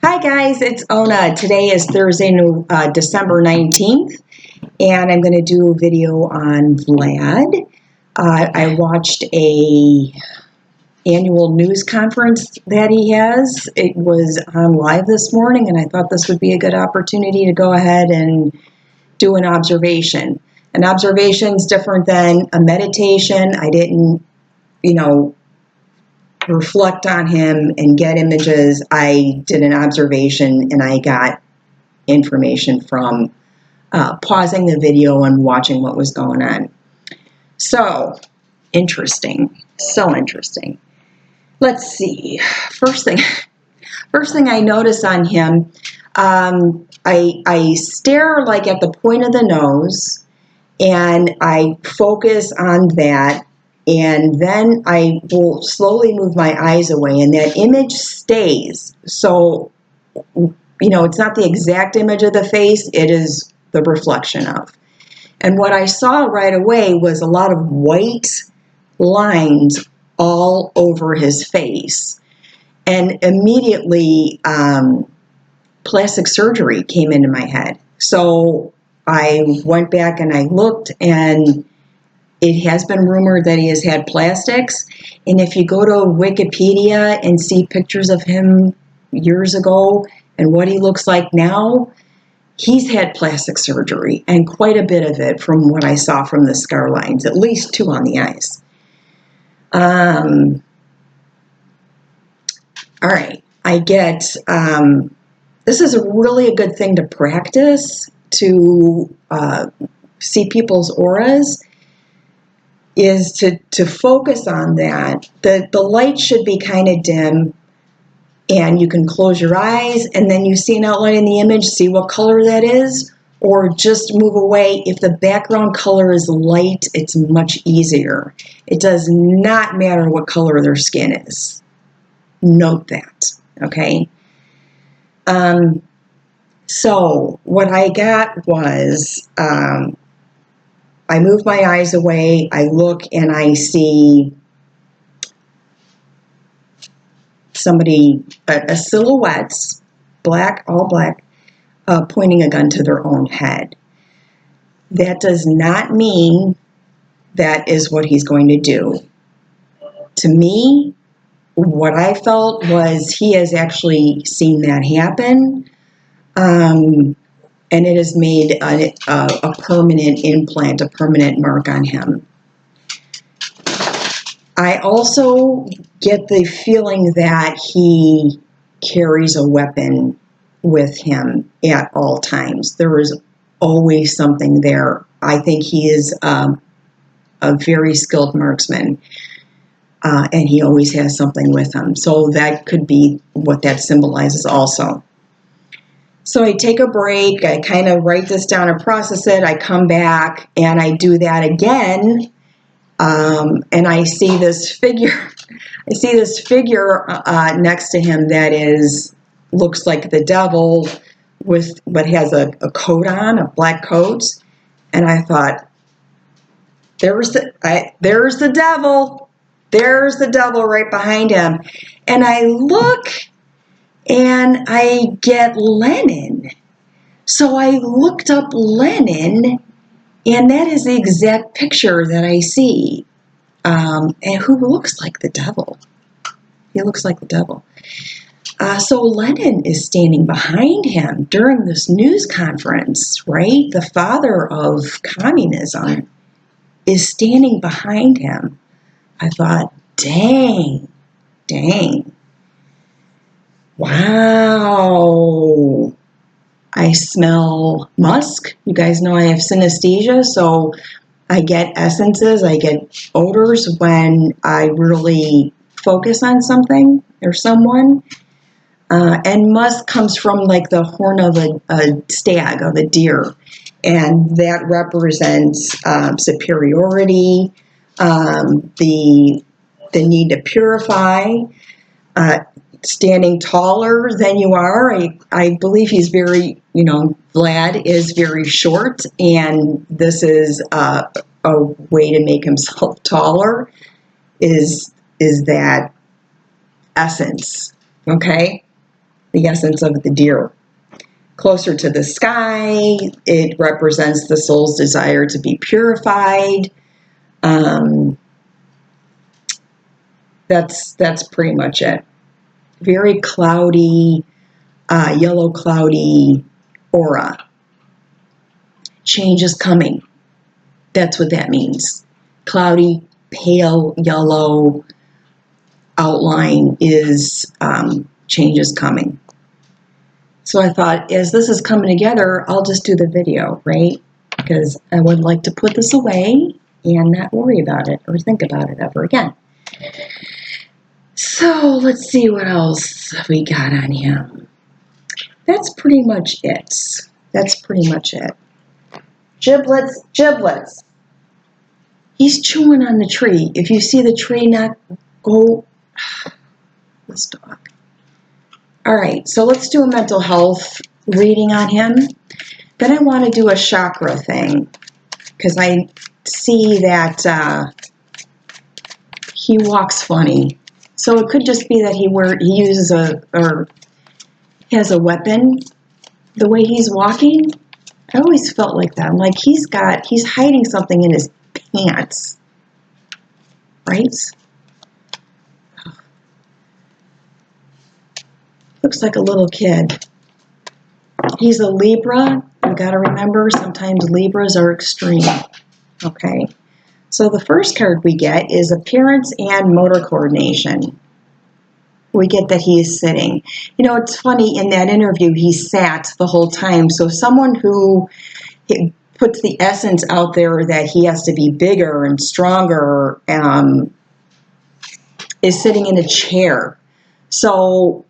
Hi guys, it's Ona. Today is Thursday, December 19th, and I'm going to do a video on Vlad. I watched a annual news conference that he has. It was on live this morning, and I thought this would be a good opportunity to go ahead and do an observation. An observation is different than a meditation. I didn't, reflect on him and get images. I did an observation and I got information from pausing the video and watching what was going on. So interesting. Let's see. First thing I notice on him, I stare like at the point of the nose and I focus on that. And then I will slowly move my eyes away and that image stays. So, it's not the exact image of the face, it is the reflection of. And what I saw right away was a lot of white lines all over his face. And immediately, plastic surgery came into my head. So I went back and I looked, and it has been rumored that he has had plastics. And if you go to Wikipedia and see pictures of him years ago and what he looks like now, he's had plastic surgery, and quite a bit of it from what I saw from the scar lines, at least 2 on the eyes. All right, I get, this is really a good thing to practice, to see people's auras, is to focus on that. The light should be kind of dim, and you can close your eyes and then you see an outline in the image, see what color that is, or just move away. If the background color is light, it's much easier. It does not matter what color their skin is. Note that, okay? So what I got was, I move my eyes away, I look, and I see somebody, a silhouette, black, all black, pointing a gun to their own head. That does not mean that is what he's going to do. To me, what I felt was he has actually seen that happen. And it has made a permanent implant, a permanent mark on him. I also get the feeling that he carries a weapon with him at all times. There is always something there. I think he is a very skilled marksman, and he always has something with him. So that could be what that symbolizes also. So I take a break, I kind of write this down and process it, I come back and I do that again, and I see this figure, next to him that looks like the devil, but has a coat on, a black coat, and I thought, there's the devil right behind him, and I look, and I get Lenin. So I looked up Lenin, and that is the exact picture that I see. And who looks like the devil? He looks like the devil. So Lenin is standing behind him during this news conference, right? The father of communism is standing behind him. I thought, dang. Wow. I smell musk. You guys know I have synesthesia, so I get essences, I get odors when I really focus on something or someone. And musk comes from like the horn of a stag, of a deer. And that represents superiority, the need to purify, standing taller than you are. I believe he's very, Vlad is very short, and this is a way to make himself taller, is that essence, okay? the essence of the deer. Closer to the sky, it represents the soul's desire to be purified. That's pretty much it. Very cloudy, yellow cloudy aura. Change is coming. That's what that means. Cloudy, pale yellow outline is change is coming. So I thought, as this is coming together, I'll just do the video, right? Because I would like to put this away and not worry about it or think about it ever again. So let's see what else we got on him. That's pretty much it. That's pretty much it. Giblets, giblets. He's chewing on the tree. If you see the tree not go, this dog. All right, so let's do a mental health reading on him. Then I want to do a chakra thing because I see that he walks funny. So it could just be that he uses or has a weapon the way he's walking. I always felt like that. I'm like, he's hiding something in his pants, right? Looks like a little kid. He's a Libra. You got to remember, sometimes Libras are extreme. Okay. So the first card we get is appearance and motor coordination. We get that he is sitting. You know, it's funny, in that interview, he sat the whole time. So someone who puts the essence out there that he has to be bigger and stronger is sitting in a chair. So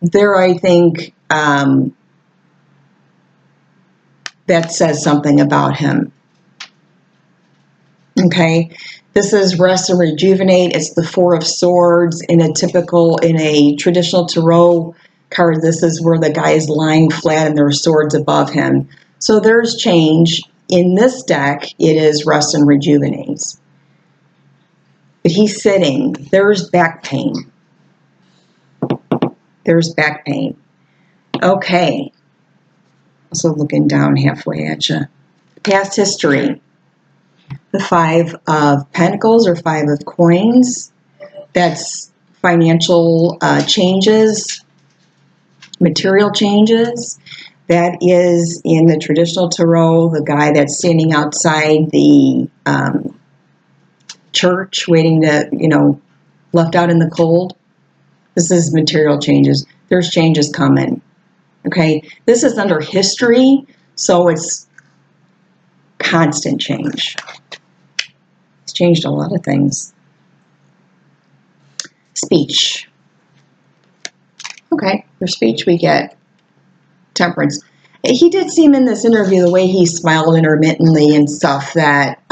there, I think that says something about him. Okay, this is rest and rejuvenate. It's the Four of Swords. In a traditional tarot card, this is where the guy is lying flat and there are swords above him. So there's change. In this deck, it is rest and rejuvenate. But he's sitting. There's back pain. There's back pain. Okay. So looking down halfway at you. Past history. The Five of Pentacles or Five of Coins. That's financial changes, material changes. That is, in the traditional tarot, the guy that's standing outside the church waiting to, left out in the cold. This is material changes. There's changes coming. Okay, this is under history, so it's constant change. It's changed a lot of things. Speech. Okay, for speech we get temperance. He did seem in this interview, the way he smiled intermittently and stuff, that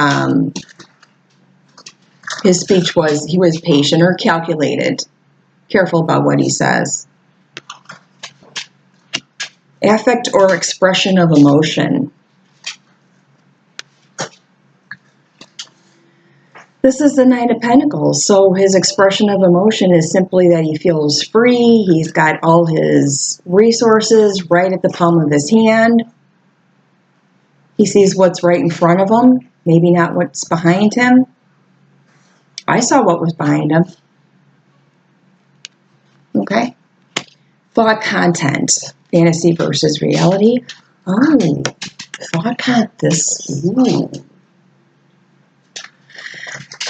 his speech he was patient or calculated. Careful about what he says. Affect or expression of emotion. This is the Knight of Pentacles, so his expression of emotion is simply that he feels free. He's got all his resources right at the palm of his hand. He sees what's right in front of him, maybe not what's behind him. I saw what was behind him. Okay. Thought content. Fantasy versus reality. Oh, thought content. Ooh.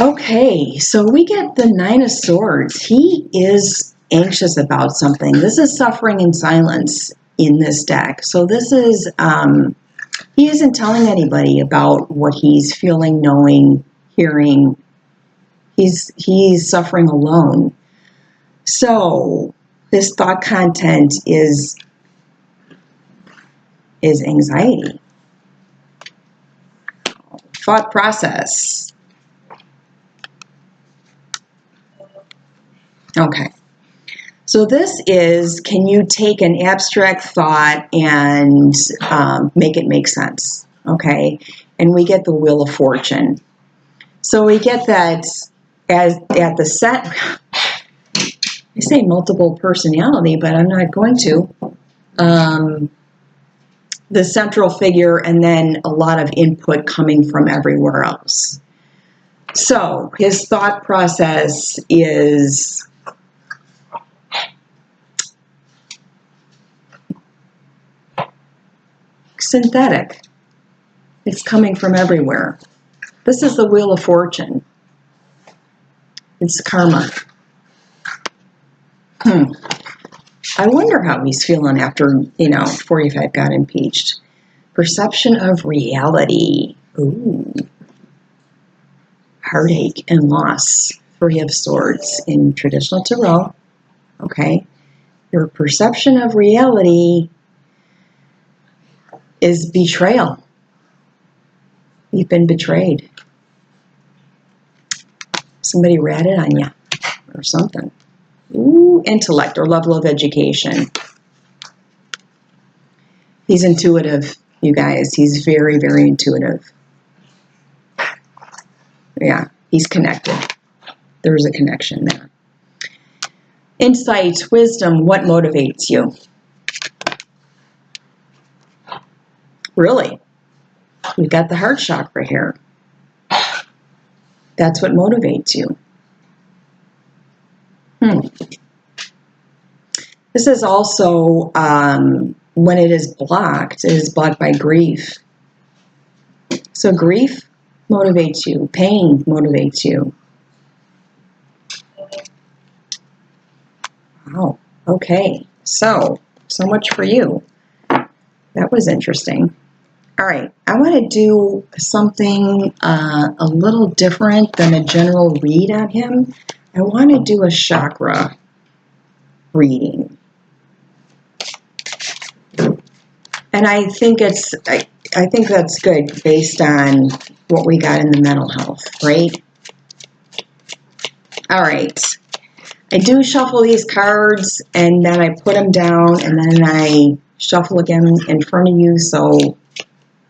Okay, so we get the Nine of Swords. He is anxious about something. This is suffering in silence in this deck. So this is, he isn't telling anybody about what he's feeling, knowing, hearing. He's suffering alone. So this thought content is anxiety. Thought process. Okay. So this is, can you take an abstract thought and make it make sense? Okay. And we get the Wheel of Fortune. So we get that as at the I say multiple personality, but I'm not going to. The central figure, and then a lot of input coming from everywhere else. So his thought process is synthetic. It's coming from everywhere. This is the Wheel of Fortune. It's karma. I wonder how he's feeling after, 45 got impeached. Perception of reality. Ooh. Heartache and loss. 3 of Swords in traditional tarot. Okay. Your perception of reality is betrayal. You've been betrayed. Somebody ratted on you or something. Ooh, intellect or level of education. He's intuitive, you guys. He's very, very intuitive. Yeah, he's connected. There's a connection there. Insight, wisdom, what motivates you? Really? We've got the heart chakra here. That's what motivates you. This is also, when it is blocked by grief. So grief motivates you. Pain motivates you. Wow. Okay. So much for you. That was interesting. All right. I want to do something a little different than a general read on him. I want to do a chakra reading. And I think I think that's good based on what we got in the mental health, right? All right. I do shuffle these cards, and then I put them down, and then I shuffle again in front of you, so,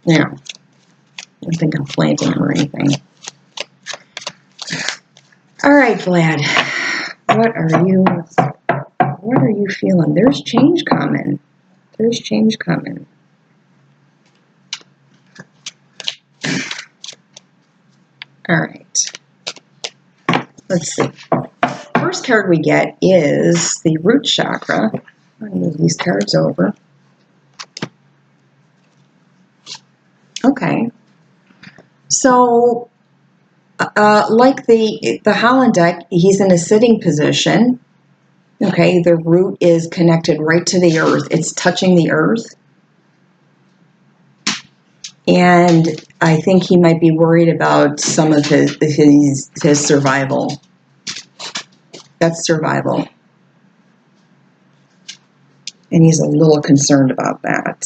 I don't think I'm planting them or anything. All right, Vlad. What are you feeling? There's change coming. There's change coming. All right. Let's see. First card we get is the root chakra. I'm going to move these cards over. Okay. So, like the Holland deck, he's in a sitting position. Okay, the root is connected right to the earth. It's touching the earth. And I think he might be worried about some of his survival. That's survival. And he's a little concerned about that.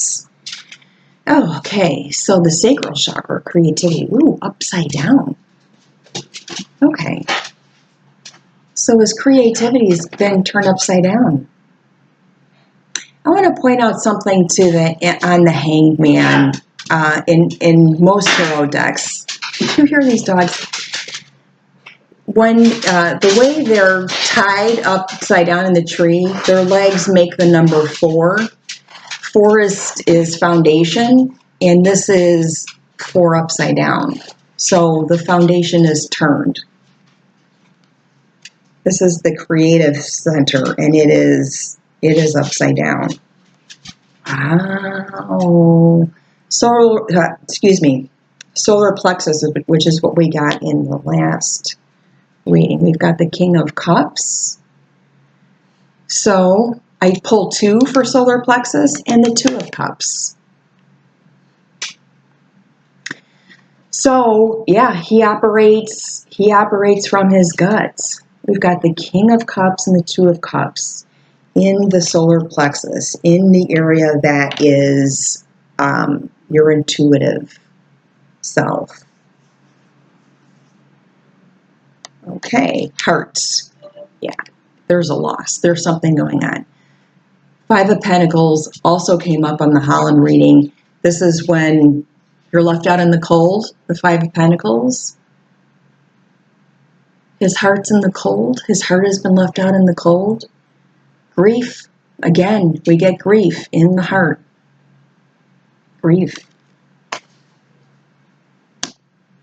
Oh, okay. So the sacral chakra, creativity. Ooh, upside down. Okay. So his creativity has been turned upside down. I want to point out something on the Hangman in most tarot decks. Did you hear these dogs? When the way they're tied upside down in the tree, their legs make the number 4. 4 is foundation, and this is 4 upside down. So the foundation is turned. This is the creative center, and it is upside down. Wow. Solar plexus, which is what we got in the last reading. We've got the King of Cups. So I pulled 2 for solar plexus and the 2 of Cups. So yeah, he operates from his guts. We've got the King of Cups and the 2 of Cups in the solar plexus, in the area that is your intuitive self. Okay, hearts. Yeah, there's a loss. There's something going on. 5 of Pentacles also came up on the Holland reading. This is when you're left out in the cold, the 5 of Pentacles. His heart's in the cold. His heart has been left out in the cold. Grief. Again, we get grief in the heart. Grief.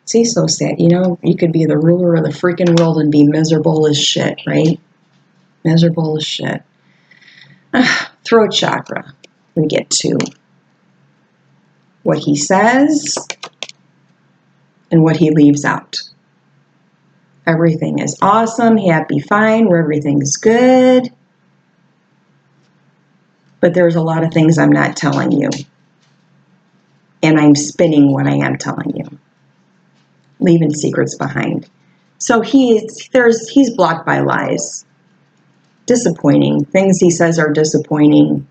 See, so sad. You know, you could be the ruler of the freaking world and be miserable as shit, right? Miserable as shit. Throat chakra. We get to what he says and what he leaves out. Everything is awesome, happy, fine, where everything's good. But there's a lot of things I'm not telling you. And I'm spinning what I am telling you. Leaving secrets behind. So he's blocked by lies. Disappointing. Things he says are disappointing.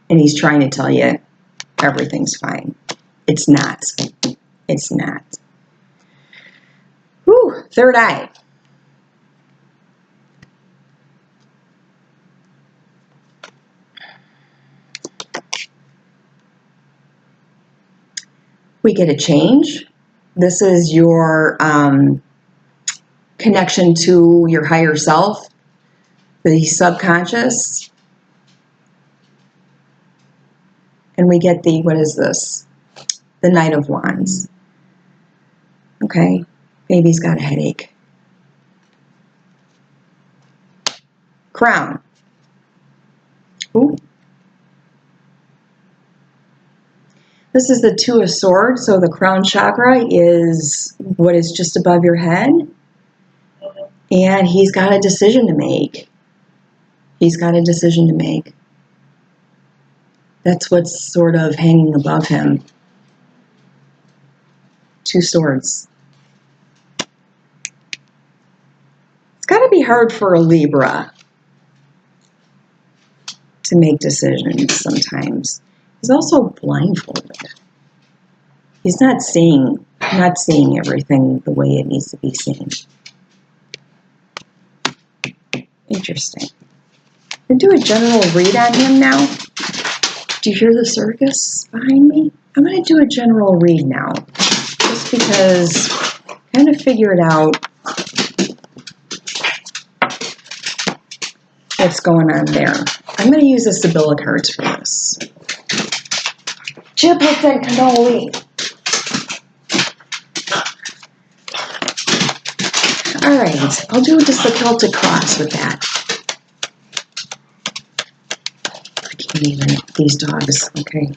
And he's trying to tell you everything's fine. It's not. It's not. Whew, third eye. We get a change. This is your connection to your higher self, the subconscious. And we get the, what is this? The Knight of Wands. Okay, baby's got a headache. Crown. Ooh. This is the Two of Swords, so the crown chakra is what is just above your head. And he's got a decision to make. He's got a decision to make. That's what's sort of hanging above him. Two swords. It's got to be hard for a Libra to make decisions sometimes. He's also blindfolded. He's not seeing everything the way it needs to be seen. Interesting. I'm going to do a general read on him now. Do you hear the circus behind me? I'm going to do a general read now. Just because I kind of figured out what's going on there. I'm going to use the Sibylla cards for this. Giblets and cannoli. All right, I'll do just the Celtic cross with that. I can't even, these dogs, okay.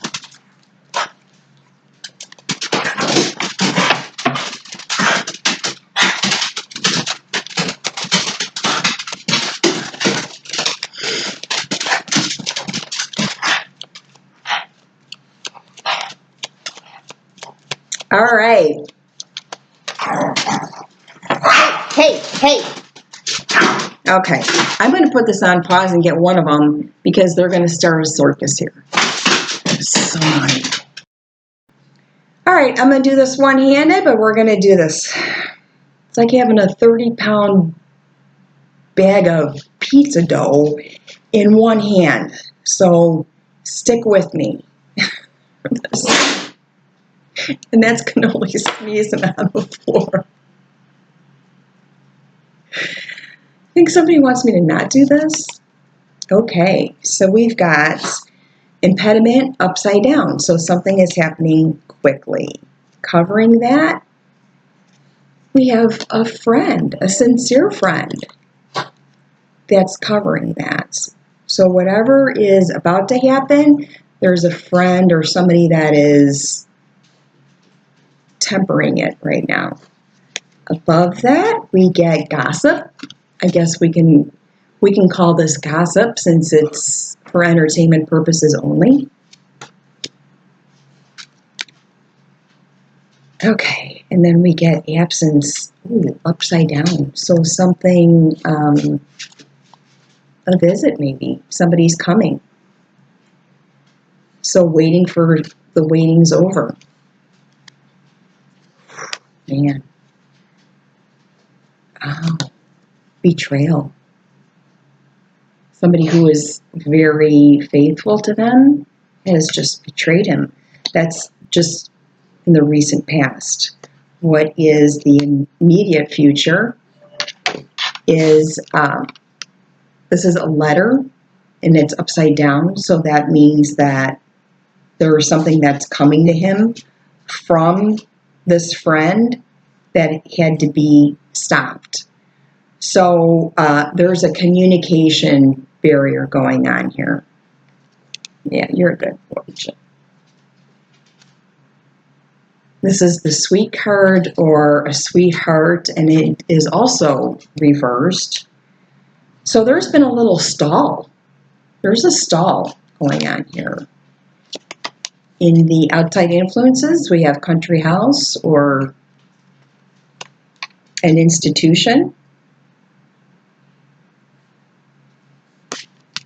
All right. Hey. Okay, I'm going to put this on pause and get one of them because they're going to start a circus here. So annoying. All right, I'm going to do this one-handed, but we're going to do this. It's like having a 30-pound bag of pizza dough in one hand. So stick with me for this. And that's cannoli sneezing on the floor. I think somebody wants me to not do this. Okay, so we've got impediment upside down. So something is happening quickly. Covering that, we have a friend, a sincere friend that's covering that. So whatever is about to happen, there's a friend or somebody that is tempering it right now. Above that, we get gossip. I guess we can call this gossip since it's for entertainment purposes only. Okay, and then we get absence, upside down. So something, a visit maybe. Somebody's coming. So waiting for the waiting's over. Man. Oh, betrayal. Somebody who is very faithful to them has just betrayed him. That's just in the recent past. what is the immediate future is this is a letter and it's upside down, so that means that there's something that's coming to him from this friend that had to be stopped. So there's a communication barrier going on here. Yeah, you're a good boy. This is the sweet card or a sweetheart, and it is also reversed. So there's been a little stall. There's a stall going on here. In the outside influences, we have country house or an institution.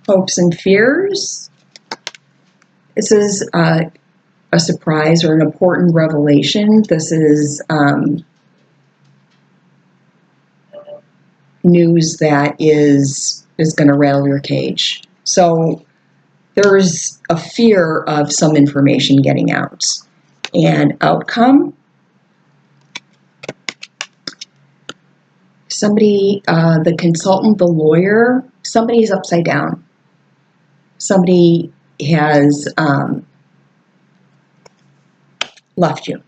Hopes and fears. This is a surprise or an important revelation. This is news that is going to rattle your cage. So there's a fear of some information getting out. And outcome, somebody, the consultant, the lawyer, somebody's upside down. Somebody has left you.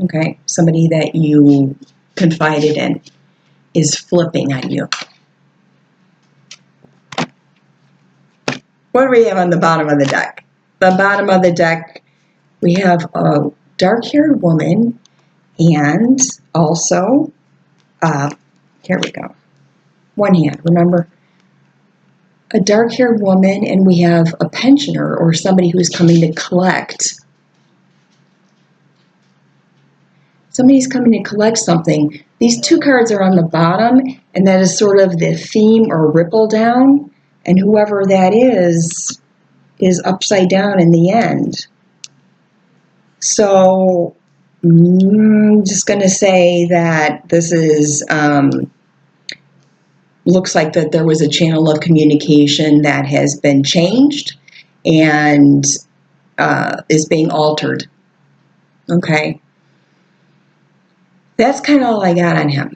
Okay, somebody that you confided in is flipping on you. What do we have on the bottom of the deck? The bottom of the deck, we have a dark-haired woman and also, here we go, one hand, remember? A dark-haired woman, and we have a pensioner or somebody who's coming to collect. Somebody's coming to collect something. These two cards are on the bottom, and that is sort of the theme or ripple down, and whoever that is upside down in the end. So I'm just going to say that this is, looks like that there was a channel of communication that has been changed and is being altered. Okay. That's kind of all I got on him.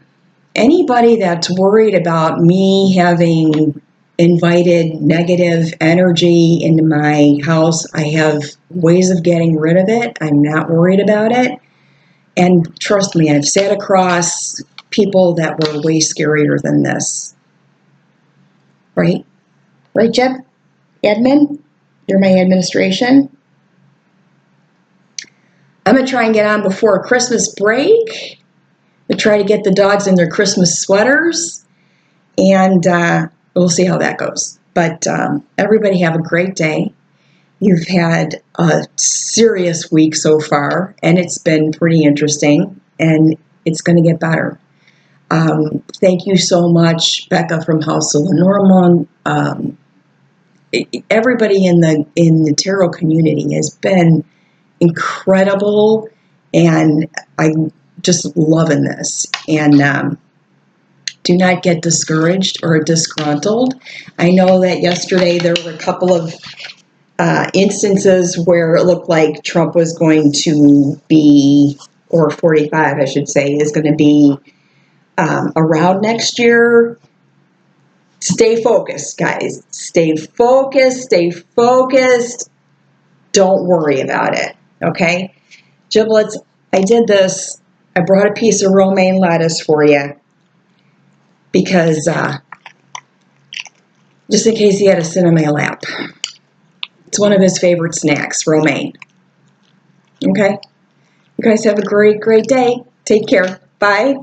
Anybody that's worried about me having invited negative energy into my house, I have ways of getting rid of it. I'm not worried about it. And trust me, I've sat across people that were way scarier than this. Right? Right, Jeb? Admin? You're my administration? I'm going to try and get on before Christmas break. We try to get the dogs in their Christmas sweaters, and we'll see how that goes. But everybody have a great day. You've had a serious week so far, and it's been pretty interesting, and it's going to get better. Thank you so much, Becca from House of Lenormand. Everybody in the tarot community has been incredible, and I'm just loving this. And do not get discouraged or disgruntled. I know that yesterday there were a couple of instances where it looked like Trump was going to be, or 45 I should say, is going to be around next year. Stay focused, guys. Stay focused, stay focused. Don't worry about it, okay? Giblets, I did this. I brought a piece of romaine lettuce for you because just in case he had to sit on my lap. It's one of his favorite snacks, romaine. Okay? You guys have a great, great day. Take care. Bye.